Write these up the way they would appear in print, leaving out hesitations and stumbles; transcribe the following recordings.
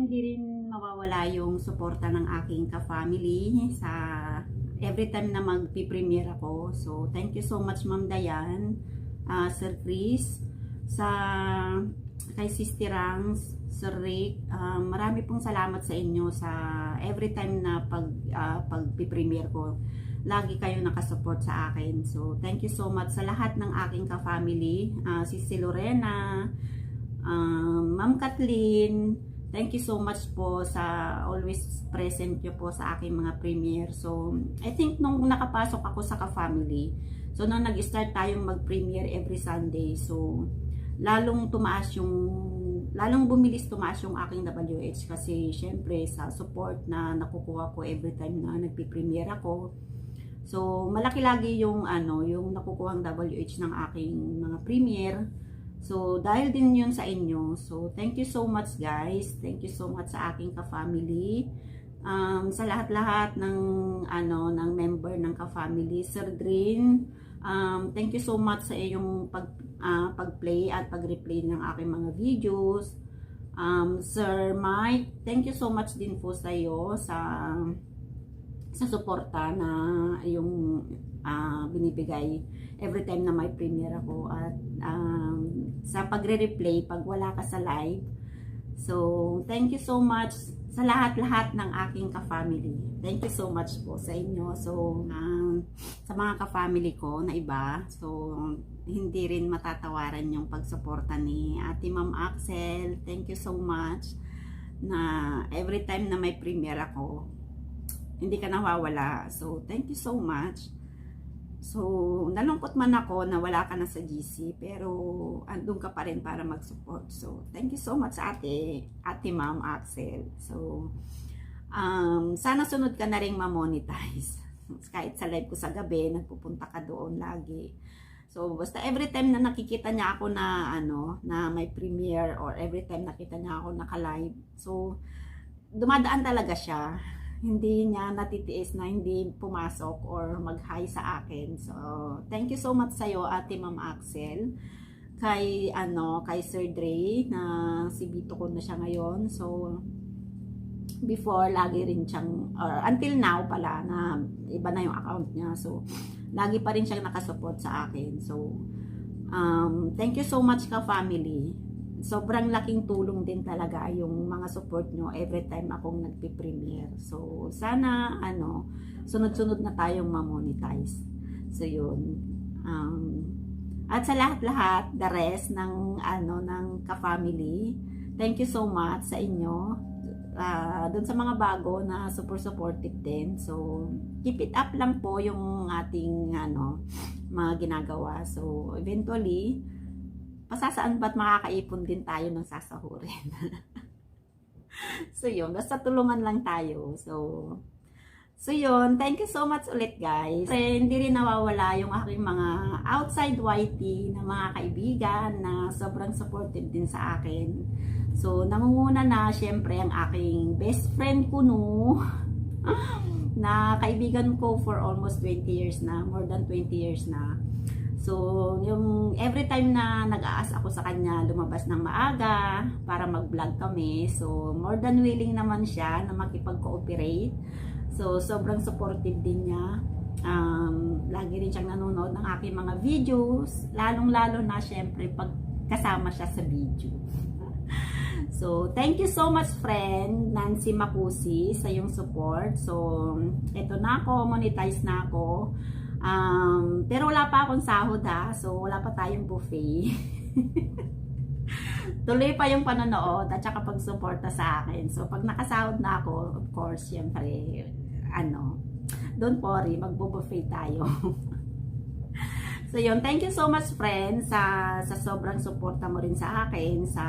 hindi rin mawawala yung suporta ng aking ka-family sa every time na mag-premiere ako. So, thank you so much Ma'am Dayan, Sir Chris, sa kay Sister Rangs, Sir Rick. Marami pong salamat sa inyo sa every time na pag-premiere ko. Lagi kayo nakasupport sa akin. So, thank you so much sa lahat ng aking ka-family. Si Lorena, Ma'am Kathleen, thank you so much po sa always present nyo po sa aking mga premiere. So, I think nung nakapasok ako sa ka-family, so nung nag-start tayong mag-premiere every Sunday, so lalong bumilis tumaas yung aking WH kasi syempre sa support na nakukuha ko every time na nagpi-premiere ako. So, malaki lagi yung yung nakukuhang WH ng aking mga premiere. So, dahil din yun sa inyo. So, thank you so much guys. Thank you so much sa aking ka-family. Sa lahat-lahat ng ng member ng ka-family, Sir Drin, thank you so much sa iyong pag-play at pag-replay ng aking mga videos. Sir Mike, thank you so much din po sa iyo sa suporta na yung binibigay every time na may premiere ako at sa pagre-replay pag wala ka sa live. So, thank you so much sa lahat-lahat ng aking ka-family. Thank you so much po sa inyo. So, sa mga ka-family ko na iba, so hindi rin matatawaran yung pagsuporta ni Ate Ma'am Axel. Thank you so much na every time na may premiere ako, hindi ka nawawala. So, thank you so much. So, nalungkot man ako na wala ka na sa GC, pero andun ka pa rin para mag-support. So, thank you so much Ate Ma'am Axel. So, sana sunod ka na rin ma-monetize. Kahit sa live ko sa gabi, nagpupunta ka doon lagi. So, basta every time na nakikita niya ako na na may premiere or every time nakita niya ako naka-live. So, dumadaan talaga siya. Hindi niya natitiis na hindi pumasok or mag-hi sa akin. So, thank you so much sa'yo, Ate Ma'am Axel. Kay Sir Dre, na si Bito ko na siya ngayon. So, before, lagi rin siyang, or until now pala, na iba na yung account niya. So, lagi pa rin siyang nakasupport sa akin. So, thank you so much ka-family. Sobrang laking tulong din talaga yung mga support nyo every time akong nagpi-premiere. So, sana, sunod-sunod na tayong ma-monetize. So, yun. At sa lahat-lahat, the rest ng ka-family, thank you so much sa inyo. Doon sa mga bago na super supportive din. So, keep it up lang po yung ating, mga ginagawa. So, eventually, pasasaan ba't makakaipon din tayo ng sasahurin. So yun, basta tulungan lang tayo. So yun, thank you so much ulit guys. Kasi hindi rin nawawala yung aking mga outside YT na mga kaibigan na sobrang supportive din sa akin. So namumuna na syempre ang aking best friend kuno na kaibigan ko for almost 20 years na, more than 20 years na. So, yung every time na nag-aas ako sa kanya, lumabas ng maaga para mag-vlog kami. So, more than willing naman siya na makipag-cooperate. So, sobrang supportive din niya. Lagi rin siyang nanonood ng aking mga videos. Lalong-lalo na syempre pag kasama siya sa video. So, thank you so much friend Nancy Makusi sa yung support. So, eto na ako, monetize na ako. Pero wala pa akong sahod ha. So, wala pa tayong buffet. Tuloy pa yung panonood at saka pag-suporta sa akin. So, pag nakasahod na ako, of course, syempre, don't worry, magbo-buffet tayo. So, yun. Thank you so much, friends, sa sobrang suporta mo rin sa akin, sa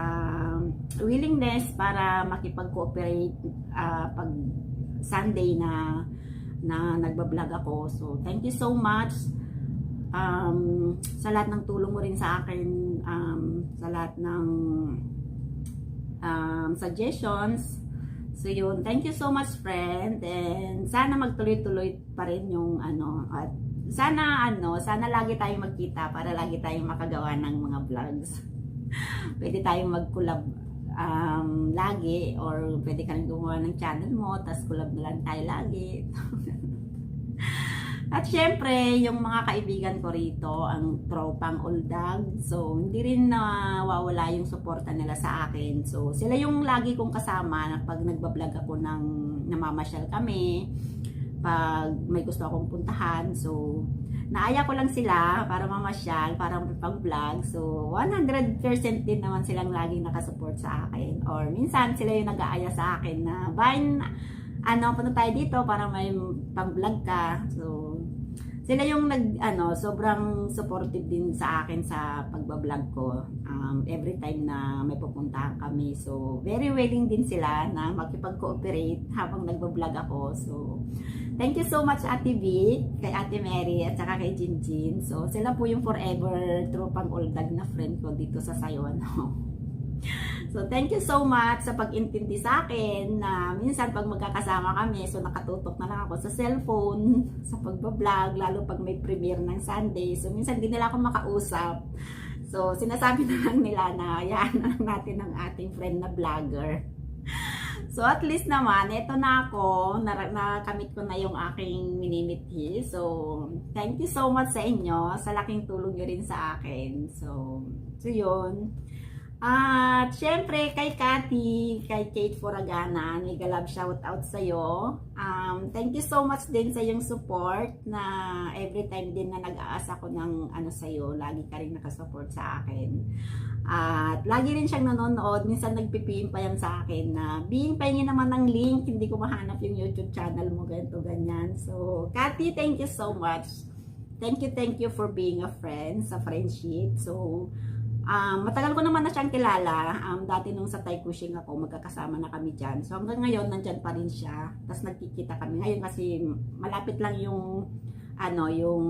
willingness para makipag-cooperate pag Sunday na nagbablog ako. So, thank you so much sa lahat ng tulong mo rin sa akin, sa lahat ng suggestions. So, yun. Thank you so much, friend. And sana magtuloy-tuloy pa rin yung at sana lagi tayong magkita para lagi tayong makagawa ng mga vlogs. Pwede tayong mag-collab lagi, or pwede ka rin gumawa ng channel mo, tas collab na lang tayo lagi. At syempre, yung mga kaibigan ko rito, ang tropang Uldag, so hindi rin nawawala yung suporta nila sa akin. So sila yung lagi kong kasama na pag nagbablog ako ng namamasyal kami, pag may gusto akong puntahan. So naaya ko lang sila para mamasyal, para pag-vlog. So 100% din naman silang laging nakasupport sa akin. Or minsan sila yung nag-aaya sa akin na, Vine, punta tayo dito para may pang-vlog ka. So sila yung sobrang supportive din sa akin sa pagbablog ko. Every time na may pupuntahan kami. So very willing din sila na makipag-cooperate habang nagbablog ako. So thank you so much Ate V, kay Ate Mary, at saka kay Jinjin. So sila po yung forever tropang Uldag na friend ko dito sa Sayon. So thank you so much sa pag-intindi sa akin na minsan pag magkakasama kami, so nakatutok na lang ako sa cellphone, sa pagbablog, lalo pag may premiere ng Sunday. So minsan hindi nila ako makausap. So sinasabi na lang nila na yan na lang natin ang ating friend na vlogger. So at least naman, ito na ako, nakamit ko na yung aking minimithi. So thank you so much sa inyo, sa laking tulong nyo rin sa akin. So yun. At syempre kay Cathy, kay Kate Foragana, mega love shout out sa iyo. Thank you so much din sa yung support na every time din na nag-aasa ko ng sa iyo, lagi ka rin nakasupport sa akin. At lagi rin siyang nanonood, minsan nagpipim pa yan sa akin na, Bing, pahingin naman ng link, hindi ko mahanap yung YouTube channel mo, ganito, ganyan. So, Cathy, thank you so much. Thank you for being a friend, sa friendship. So, matagal ko naman na siyang kilala. Dati nung sa Thai Kushing ako, magkakasama na kami dyan. So hanggang ngayon, nandyan pa rin siya. Tapos nagkikita kami. Ngayon kasi malapit lang yung yung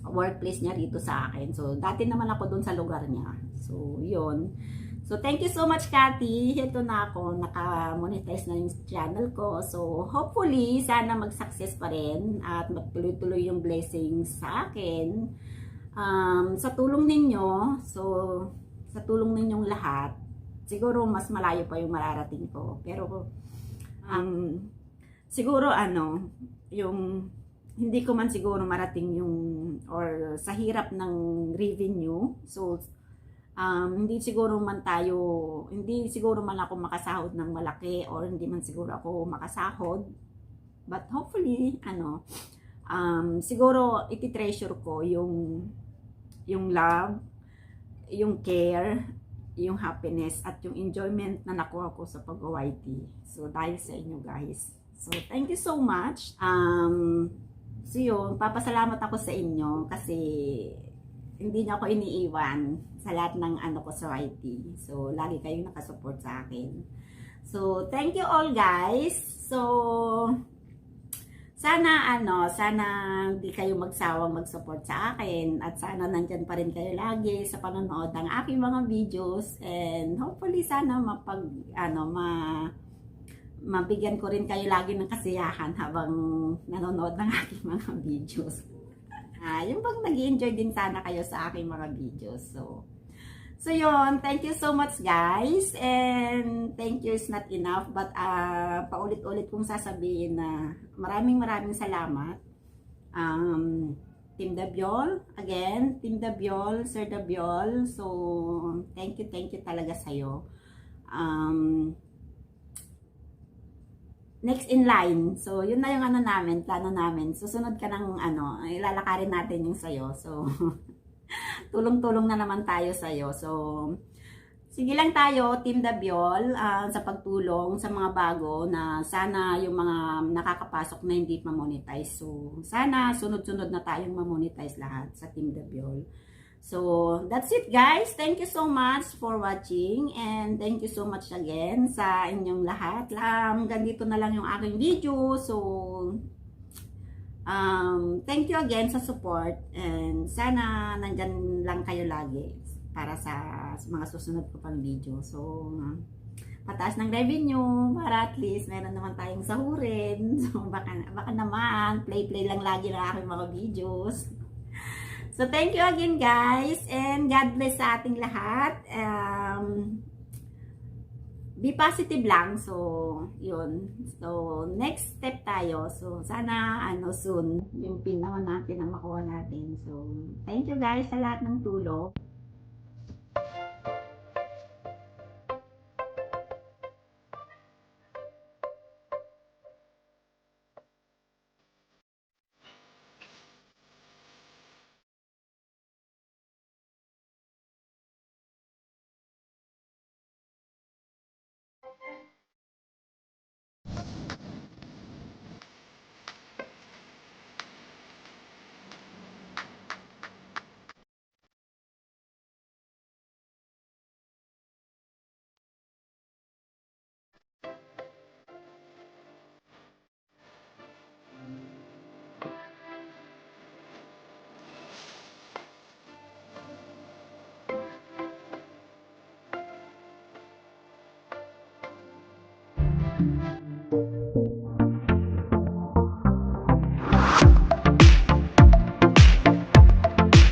workplace niya rito sa akin. So dati naman ako dun sa lugar niya. So yun. So thank you so much Cathy. Ito na ako. Naka-monetize na yung channel ko. So hopefully, sana mag-success pa rin. At magtuloy-tuloy yung blessings sa akin. Sa tulong ninyo, so sa tulong ninyong lahat, siguro mas malayo pa yung mararating ko. Pero siguro yung hindi ko man siguro marating yung or sa hirap ng revenue. So hindi siguro man ako makasahod ng malaki, or hindi man siguro ako makasahod. But hopefully siguro iti-treasure ko yung love, yung care, yung happiness, at yung enjoyment na nakuha ko sa pag-YT. So, dahil sa inyo guys. So, thank you so much. So yun, papasalamat ako sa inyo kasi hindi niyo ako iniiwan sa lahat ng ko sa YT. So, lagi kayong nakasupport sa akin. So, thank you all guys. So, sana hindi kayo magsawang mag-support sa akin, at sana nandyan pa rin kayo lagi sa panonood ng aking mga videos, and hopefully sana mabigyan ko rin kayo lagi ng kasiyahan habang nanonood ng aking mga videos. Yung bang nag-enjoy din sana kayo sa aking mga videos. So yun, thank you so much guys, and thank you is not enough, but paulit-ulit kong sasabihin na maraming salamat. Team Dabiol, again, Team Dabiol, Sir Dabiol, so thank you talaga sa'yo. Next in line, so yun na yung plano namin, susunod ka ng ilalakarin natin yung sa'yo, so tulong-tulong na naman tayo sa'yo. So, sige lang tayo, Team Dabiol, sa pagtulong sa mga bago na sana yung mga nakakapasok na hindi ma-monetize. So, sana sunod-sunod na tayong ma-monetize lahat sa Team Dabiol. So, that's it guys. Thank you so much for watching, and thank you so much again sa inyong lahat. Ganito na lang yung aking video. So, thank you again sa support, and sana nandyan lang kayo lagi para sa mga susunod ko pang video. So, pataas ng revenue para at least meron naman tayong sahurin. So, baka naman, play lang lagi ng aking mga videos. So, thank you again guys, and God bless sa ating lahat. be positive lang. So, yun. So, next step tayo. So, sana, soon, yung pinaka natin ang makuha natin. So, thank you guys sa lahat ng tulong.